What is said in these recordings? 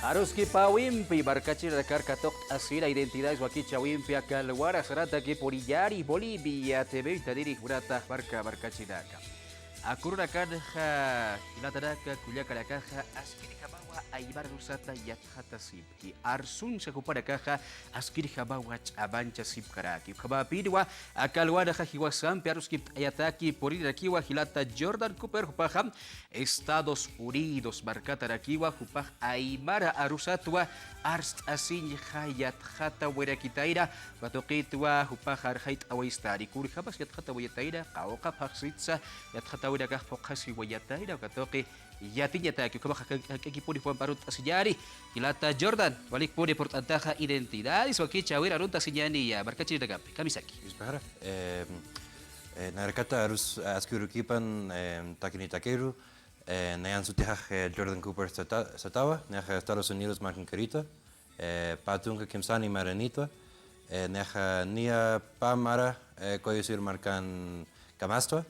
Aruski pawimpi barkachi Dakar katok asira identidades wakicha wimpi akalwara sarata que por Iyari Bolivia TV tadiri jurata barkachi daka. Akuruna kadha hilataraka kulyaka la caja askiri habawa aibar rusata yathata sip ki arsun sa kupara caja askiri habawa abancha sip karaki habapidwa akalwara hiwasam piaruski ayataki por irakiwa hilata Jordan Cooper hupaham Estados Unidos barkata rakiwa hupah aimara arusatwa arst asin hayat hata werakitaira batokitwa hupah arhait awaistari kuri habas yathata wayataira qawqa paksitsa yathata ودك فوقسي وياتايدا وكتوقي ياتينيا تاكي كما كي بودي فون بارut asijari kilata Jordan balik pudi port antaha identidades waki chawira runta sinyani ya barkachi dagapi kamisaki Ispahara narakata arus askurukipan takini takeru nayan sutihah Jordan Cooper satawa naha Estados Unidos markan karita patunka kimsani maranita naha nia pamara koyusir markan kamastva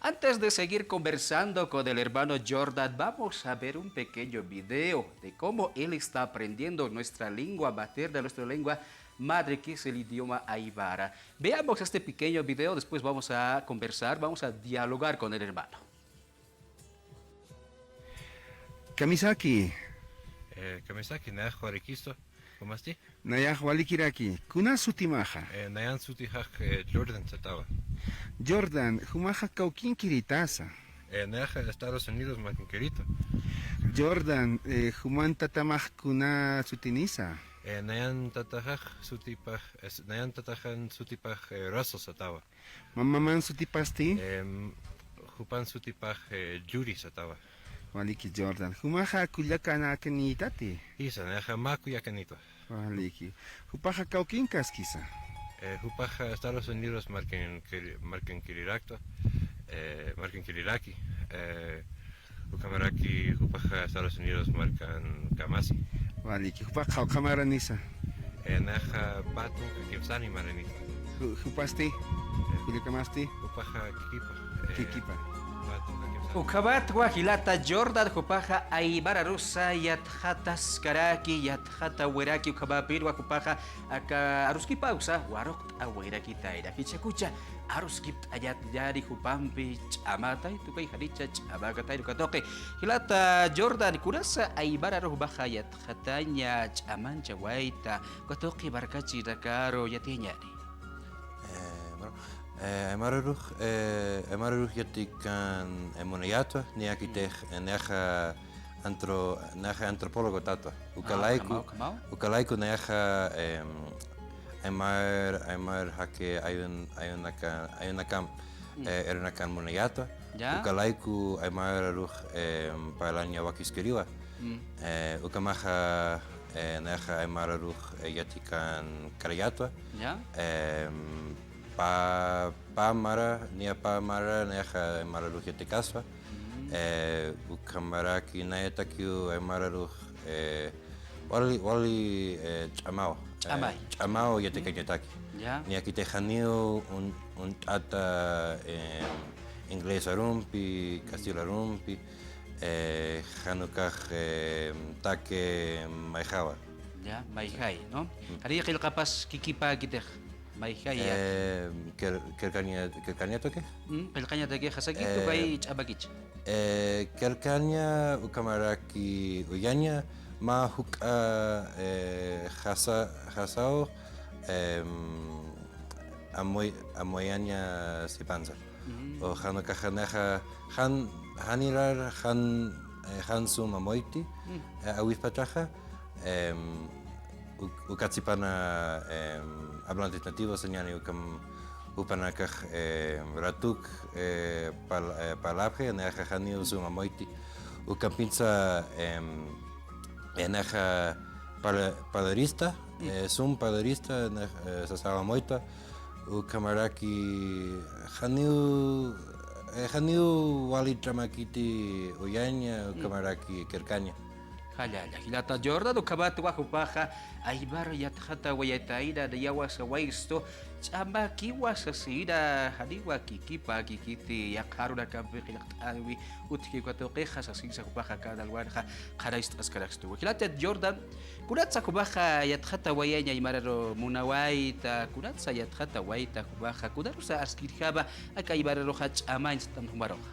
Antes de seguir conversando con el hermano Jordan, vamos a ver un pequeño video de cómo él está aprendiendo nuestra lengua materna, nuestra lengua madre, que es el idioma aymara. Veamos este pequeño video, después vamos a conversar, vamos a dialogar con el hermano. Kamisaki. Kamisaki na Juariquisto, ¿cómo estás? Naya Walikiraki, kuna sutimaja. Nayan sutihak Jordan Satawa. Jordan, humaja kaukin kiritasa. Naja Estados Unidos makinkerito. Jordan, human tatamaj kuna sutinisa. Nayan tatahak sutipaj Russell Satawa. Mamaman sutipasti? Hupan sutipaj Yuri Satawa. Waliki Jordan, humaja kulyakana kanitati. Isa, naja maku yakanito. Waliki. Hupaja kaukin kaskisa. Hupaja Estados Unidos marken kiriracto, marken kiriraki. Hukamaraki hupaja Estados Unidos markan kamasi. Waliki. Hupaja kamaranisa. Naja batun kimsani maranito. Hupasti? Kulyakamasti? Hupaja kikipa. Kikipa. Ukabat wahilata Jordan hupaja aibara rusa yathatas karaki yathata weraki ukabapir wakupaja aka aruski pausa warok aweraki taira kichakucha aruskip ayat jari hupampi amata itu kai hadicha abaga tairu katoke hilata Jordan kurasa aibara rubaja yathatanya amancha waita katoke barkachi dakaro yatinyani Emaruch yatikan moneyatwa niakitech neja antropólogo tatwa ukalaiku neja emar hake ayunakan ernakan moneyatwa ukalaiku emaruch palanya wakiskeriwa ukamaja neja emaruch yatikan karayatwa Pamara nia mararuch yatikaswa ukamaraki naetakiu mararuch wali chamao yatikanyataki nia kitejaniu un tata inglés arumpi castillo arumpi hanukaj take maijawa ya maijai no haria kil kapas kikipa kitej maihaya kerkanya toke pelkanya tege hasaki tu kai chabakich kerkanya ukamaraki uyanya ma huk hasao amoyanya sipanza o hanaka hanaha hanirar hansum amoiti awispataja ukatsipana hablantes nativos señani upanakaj ratuk palabje neja hani usuma moiti ukampinza neja paderista sum paderista sasaba moita ukamaraki haniu wali tramakiti uyaña ukamaraki kerkanya Halala, hilata Jordan ukabat wahupaja, aibar yathata wayataida de yawas waisto, chamba kiwas asida, hadiwa kikipa kikiti yakaruna kampi hilatawi, utki kwato quejas así se hupaja cada alwarja, karaist askarastu. Hilata Jordan, kuratsa hupaja yathata wayanya imararo munawaita, kuratsa yathata waita hupaja, kudarusa askirjaba, acá ibararo hach amains tam humaroja.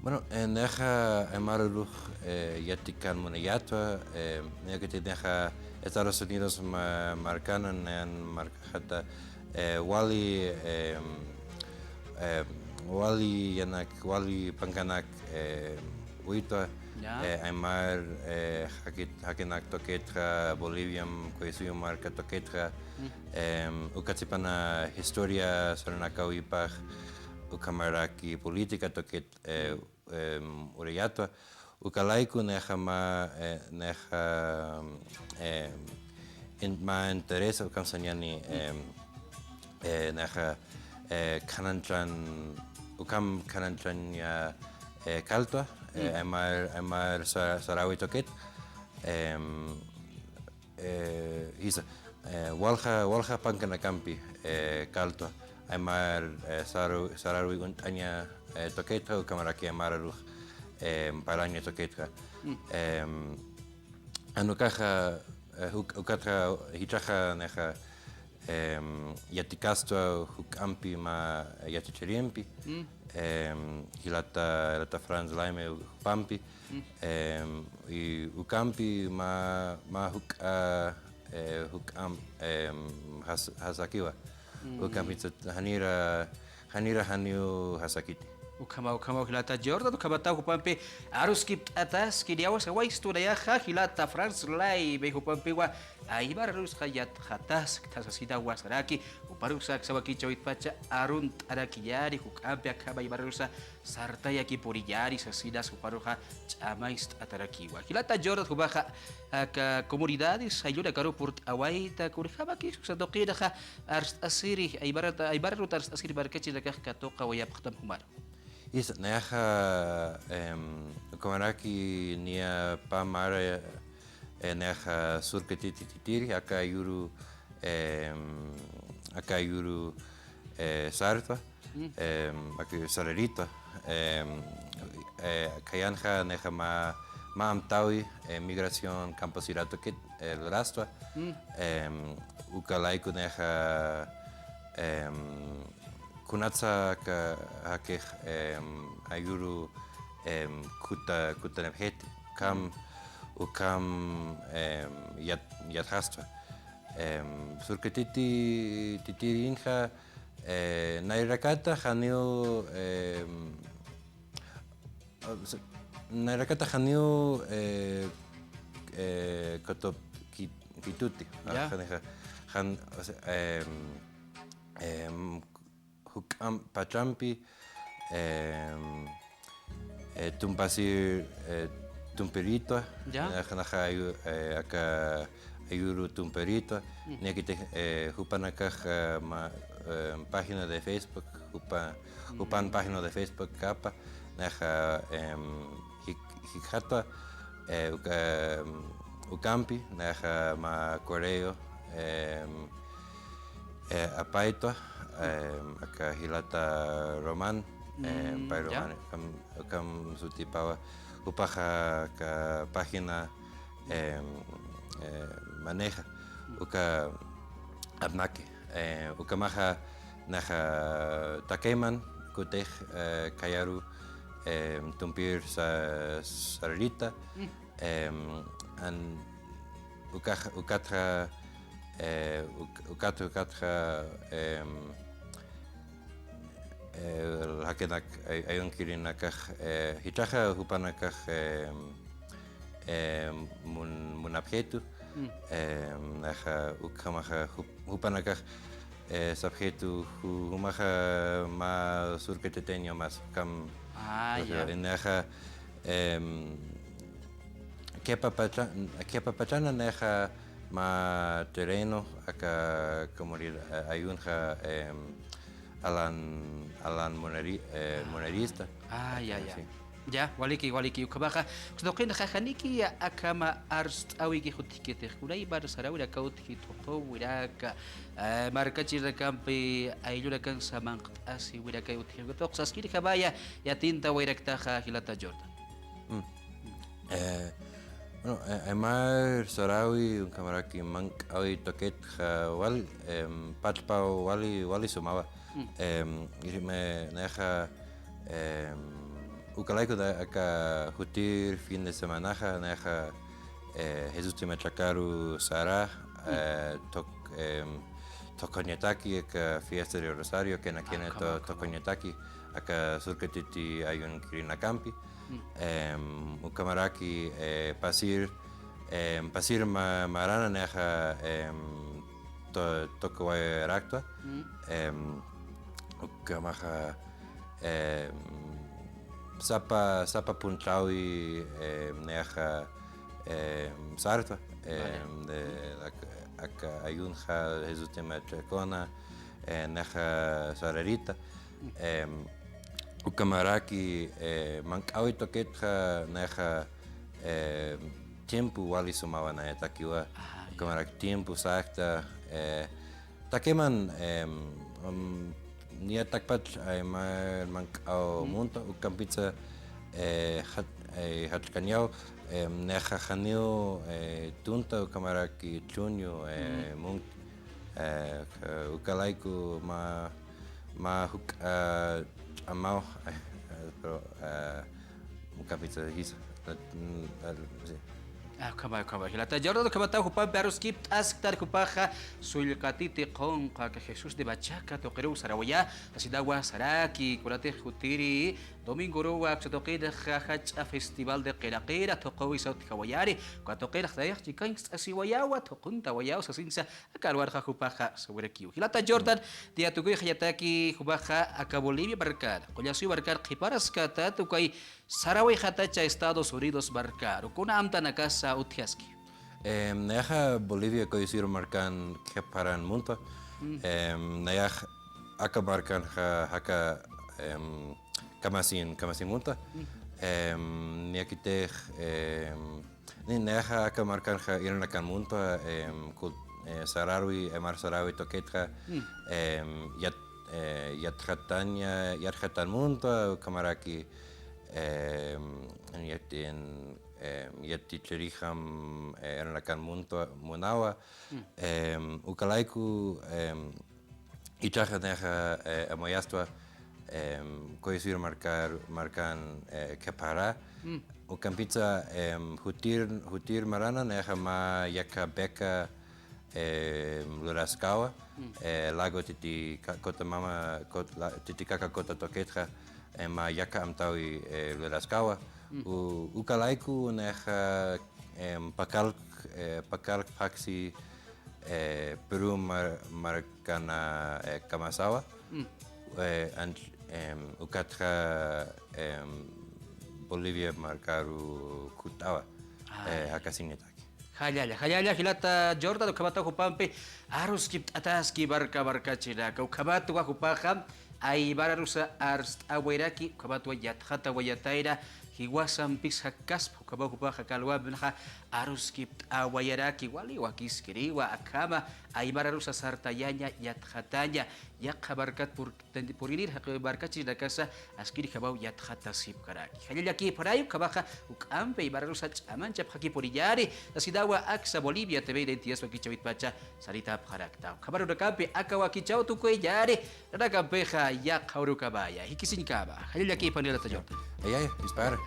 Bueno, neja Amaruruj Yatikan Munayatwa, Negati neja Estados Unidos marcanan en marcata Wali Wali Yanak Wali Panganak Uitwa Aymar Hakinak Toketra Boliviam Coesuyo Marca Toketra Ukatipana Historia Soranakawipach Ukamaraki política toket Uriatwa Ukalaiku neja ma interesa ukamsanyani neja kananchan ya kaltwa amar sarawi toket hisa walha pankanakampi kaltwa Aymar Sarawi Untanya Toketra, Kamaraki Amararuch, Paranya Toketra. Anukaja, Ukatra, Hichaja, Neja, Yatikastua, Hukampi, Ma Yaticheriempi, Hilata Franz Laime, Pampi, Ukampi, Ma Hukam, Hasakiwa. Ukamitsut Hanira Hanyu Hasakiti. Ukama hilata Jordan ukabata hupampe aruskip atas kidiawas awais tu daya hilata France lai be hupampe wa aibar arus hayat hatas tasasida wasaraki uparusa sawaki chawit pacha arun arakiyari hukampe akaba ibarusa sarta yaki poriyari sasida suparuha chamais atarakiwa hilata Jordan hubaja ka comunidades ayuda karo port awaita kurjaba ki susadoqida ha asiri aibarata asiri barkachi la ka toqa wa yaqtam humar. Is neja Komaraki nia pamara neja surketititiri akayuru sarta aki sarerita kayanja neja ma amtawi migración camposirato kit el rastro ukalaiku neja Kunatsa hakeh ayuru kutanebhet kam ukam yathastra surketiti titirinja nairakata hanio kotop kituti Hukam Pachampi, Tumpasir Tumperito, acá Ayuru Tumperito, Nekite Hupanakaj página de Facebook, Hupan página de Facebook capa, Naja Hijata, Ukampi, Naja Ma Correo, Apaito. Acá hilata Roman, pero kam sutipawa upaja ka página maneja uka abnake ukamaja naja takeman kutej kayaru tumpir sarita an ukatra hakenak ayun kirinakaj hichaja hupanakaj munabjetu naja ukamaja hupanakaj sabjetu humaja ma surketeteño más kam naja kepa pachana naja ma terreno acá comunidad ayunja Alan monerista. Ya. Ya, waliki ukabaja. Kusdoqin jajaniki akama arst awigi hutikete kunai bar sarawira kauti toko wiraka. Markachi rakampi ayura kan samang asi wiraka uti. Tok saskiri kabaya ya tinta wiraktaja hilata Jordan. Bueno, Aymar Sarawi, un camarada que manc hoy toquet wal patpau wali sumaba. Y me deja ukalaiku da aka hutir fin de semana deja Jesus te machacaru Sara tokonyataki aka fiesta de Rosario que na kene tokonyataki aka surketiti ayun kirina campi. Ukamaraki pasir marana neha tokawai rakta ukamaha sapa puntawi neha sarta de aka ayunha Jesus tema chacona neha sararita ukamaraki mankawi toketja neja tiempo wali sumawa na takiwa ukamaraki tiempo sakta takeman nia takpat ay mankaw munta ukampitsa hatkanyao neja janio tunta ukamaraki chunyo munk ukalaiku ma huk amau pero un capítulo de Kama hilata Jordan kamata hupa baruskip asktar kupaja sulkatiti con que Jesús de Bachaca toquero sarawaya asidawa saraki kurate jutiri domingo roa toquera jaja festival de qiraqira toqowi saut kawayari toquera khayah chikan asiwayawa toqunta wayaw sasinsa akalwar hupaja sawerkiu hilata Jordan dia tukuy khayataki hupaja aka Bolivia barkar qoyasui barkar qiparas kata tukai Saraway hatacha Estados Unidos barkar kuna amtana casa utiaski neja Bolivia ko isir markan keparan munta neja aka markan haka kamasin munta niakite neja aka markan irna kan munta Sarawi Emar Sarawi toketra yat munta kamaraki yatti cheriham ernakan munawa ukalaiku ichaja neja amoyastwa koisir markan kepara ukampitsa hutir marana neja ma yaka beka Luraskawa lago kota mama titikaka kota toketra ma yaka amtawi Luraskawa ukalaiku neja pakal paksi Peru markana kamasawa ukatra Bolivia markaru kutawa hakasinetaki Hayala hilata Jordan kabata hupampe arus kip ataski barka chilaka ukabatu wa hupaham ay bararusa arst awiraki kabatu yat hata wayataira hiwasam pis hakas kabahu baha kalwa benha arus kip awayaraki wali wakiskiri wa akama ay bararusa sartayanya yat hatanya yak barkat purinir hak barkat chilakasa askiri kabau yat hata sip karaki hayala ki parayu kabaha ukampe bararusa chaman chap haki poriyari asidawa aksa Bolivia TV identias wakichawit pacha sarita parakta kabaru dakampe akawa kichaw tukoy yari rakampeja yak hauru kabaya hikisin kaba hayala ki panela tayo dispara